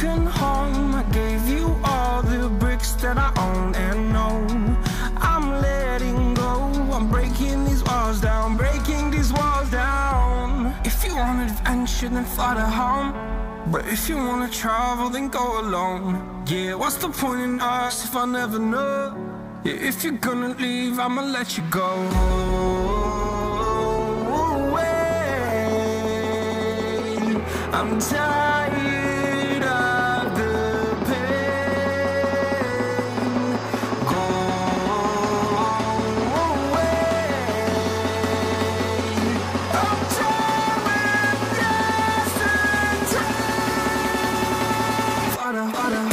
broken home. I gave you all the bricks that I own and know. I'm letting go, I'm breaking these walls down, breaking these walls down. If you want adventure, then fly to home. But if you wanna travel, then go alone. Yeah, what's the point in us if I never know? Yeah, if you're gonna leave, I'ma let you go. I'm tired of the pain. Go away. I'm tired of yesterday. Harder, harder.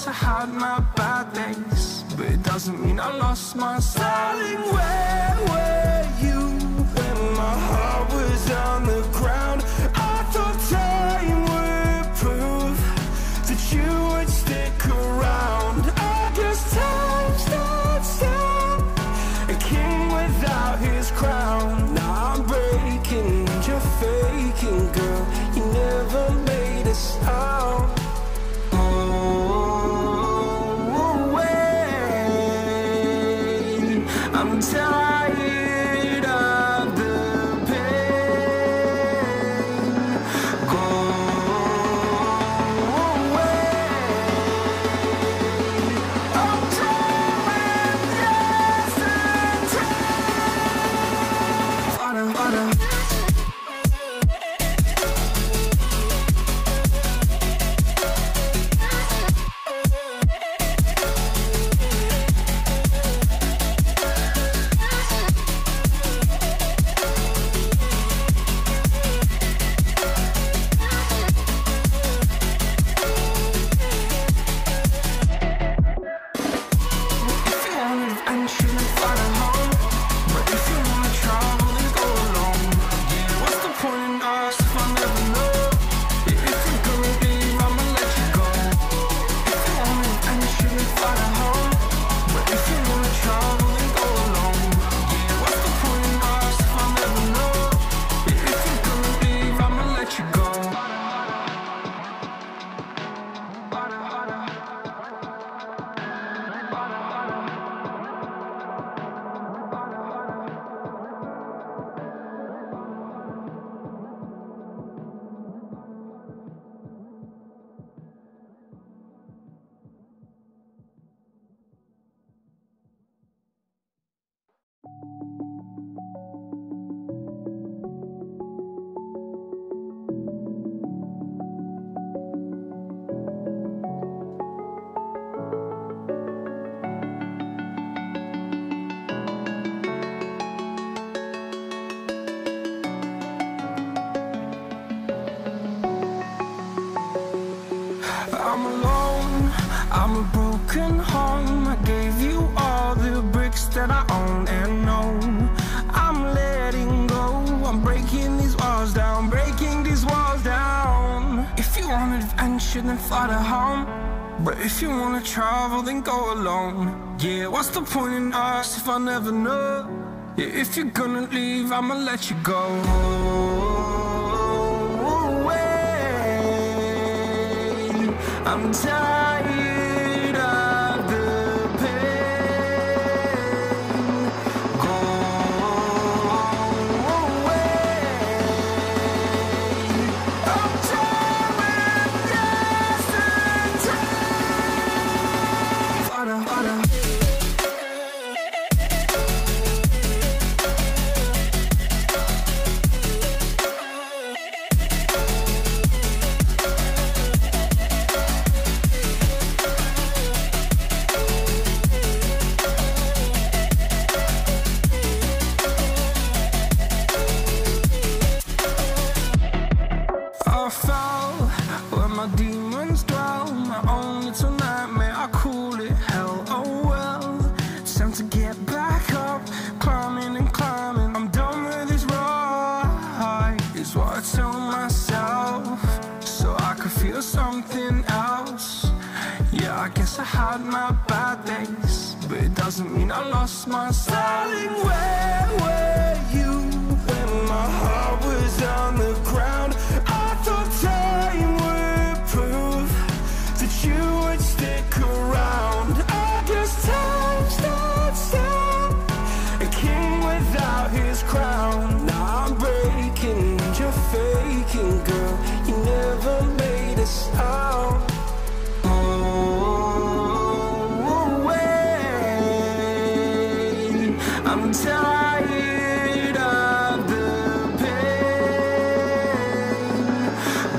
I had my bad days, but it doesn't mean I lost my style. Darling, where were you when my heart was on the ground? I thought time would prove that you would stick around. I guess time stood still, a king without his crown. Now I'm breaking, you're faking, girl. You never made a sound. I'm tired of the pain. Go away. I'm tired of yesterday. Harder, harder. I'm alone, I'm a broken home. I gave you all the bricks that I own and know. I'm letting go, I'm breaking these walls down, breaking these walls down. If you want adventure, then fly to home. But if you wanna travel, then go alone. Yeah, what's the point in us if I never know? Yeah, if you're gonna leave, I'ma let you go. I'm tired of the pain. Go away. I'm tired of yesterday. Harder, harder. doesn't mean I lost my styling. Where were you when my heart was on the ground? I thought time would prove that you would stick around. I guess time stood still, a king without his crown. Now I'm breaking and you're faking, girl. You never made a sound. I'm tired of the pain.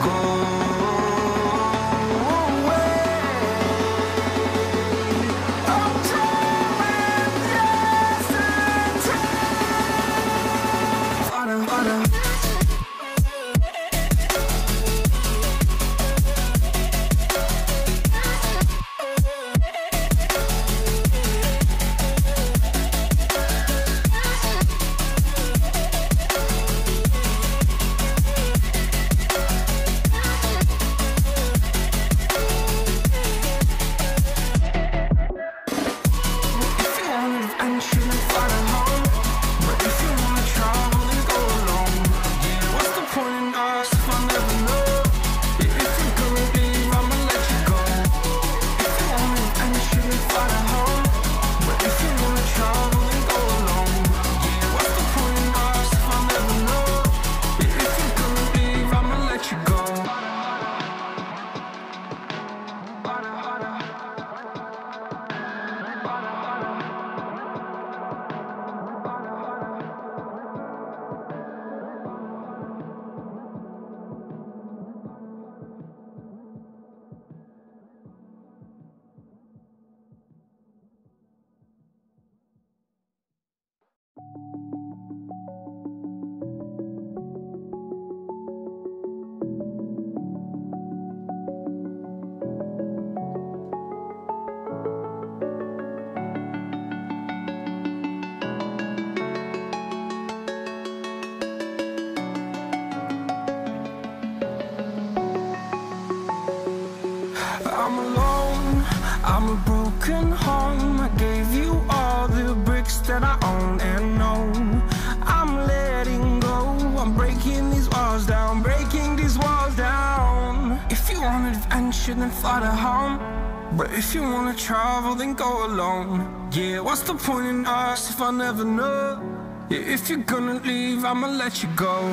Go away. I'm done with yesterday. Father. I'm alone, I'm a broken home. I gave you all the bricks that I own and know. I'm letting go, I'm breaking these walls down, breaking these walls down. If you want adventure, then fly to home. But if you wanna travel, then go alone. Yeah, what's the point in us if I never know? Yeah, if you're gonna leave, I'ma let you go.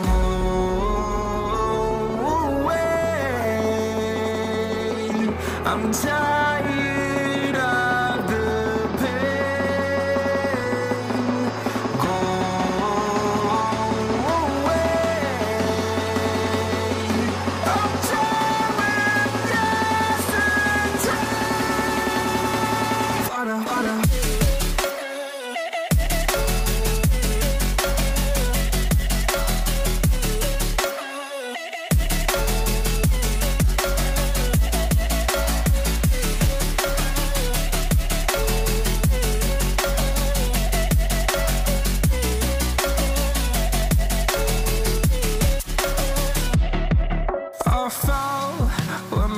I'm tired of the pain. Go away. I'm done with yesterday. Father.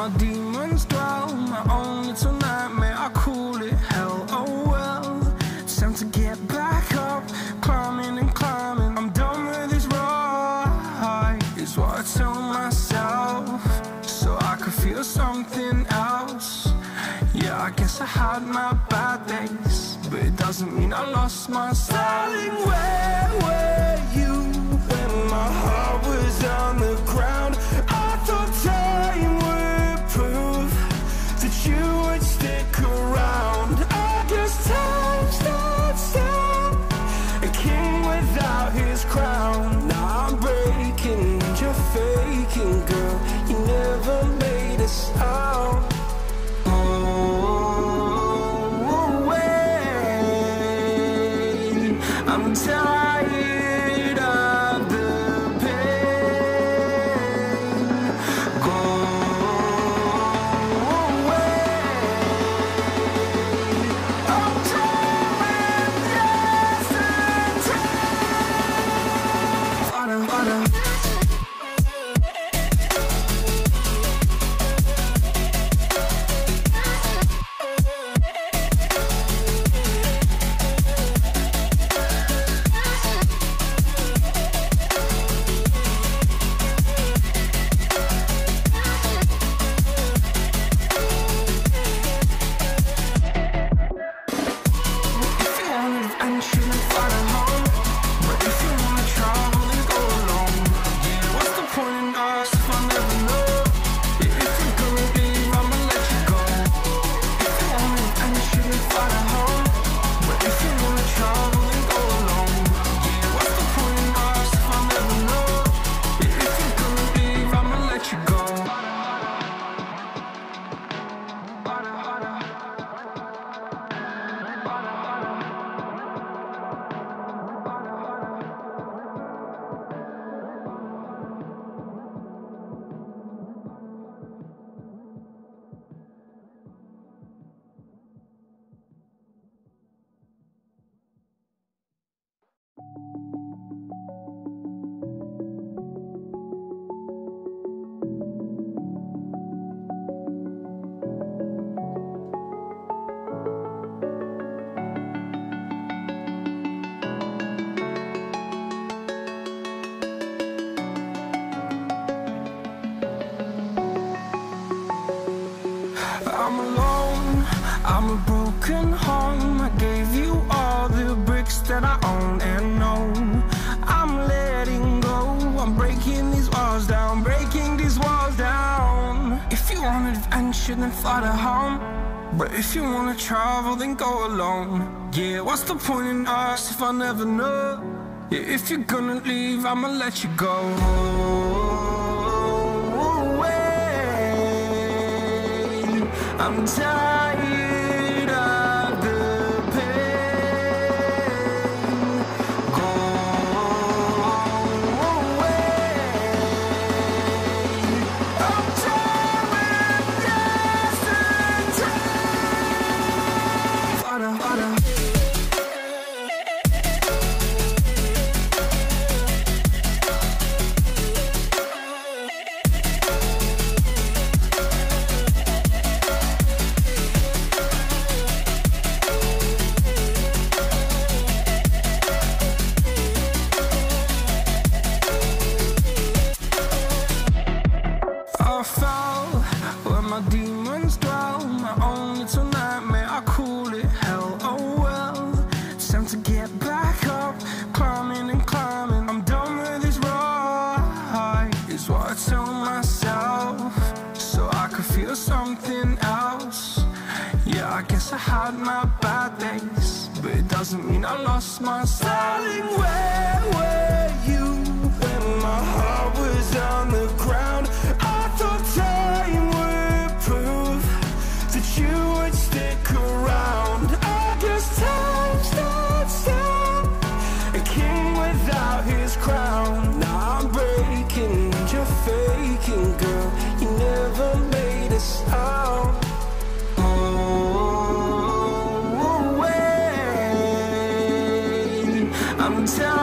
My demons dwell, my own little nightmare, I call it hell, oh well. It's time to get back up, climbing and climbing. I'm done with this ride, is what I tell myself, so I could feel something else. Yeah, I guess I had my bad days, but it doesn't mean I lost my styling. Where were you when my heart was on the ground? I thought time would prove that you would stick around. I guess time stood still, a king without his crown. Now I'm breaking and you're faking, girl. You never made a sound. I'm tired of the pain. Go away. I'm done with yesterday. Father. I'm alone, I'm a broken home. I gave you all the bricks that I own and know. I'm letting go, I'm breaking these walls down, breaking these walls down. If you want adventure, then fly to home. But if you wanna travel, then go alone. Yeah, what's the point in us if I never know? Yeah, if you're gonna leave, I'ma let you go. I'm tired of the pain. Go away. I'm tired with yesterday. Harder, harder. I fell where my demons dwell. My own little nightmare, I call it hell. Oh well, it's time to get back up. Climbing and climbing, I'm done with this ride, is what I tell myself, so I could feel something else. Yeah, I guess I had my bad days, but it doesn't mean I lost my style. Darling, where were you when my heart was on the ground? I thought time would prove that you would stick around. I guess time stood still, a king without his crown. Now I'm breaking and you're faking, girl. You never made a sound. Oh, wait, I'm tired.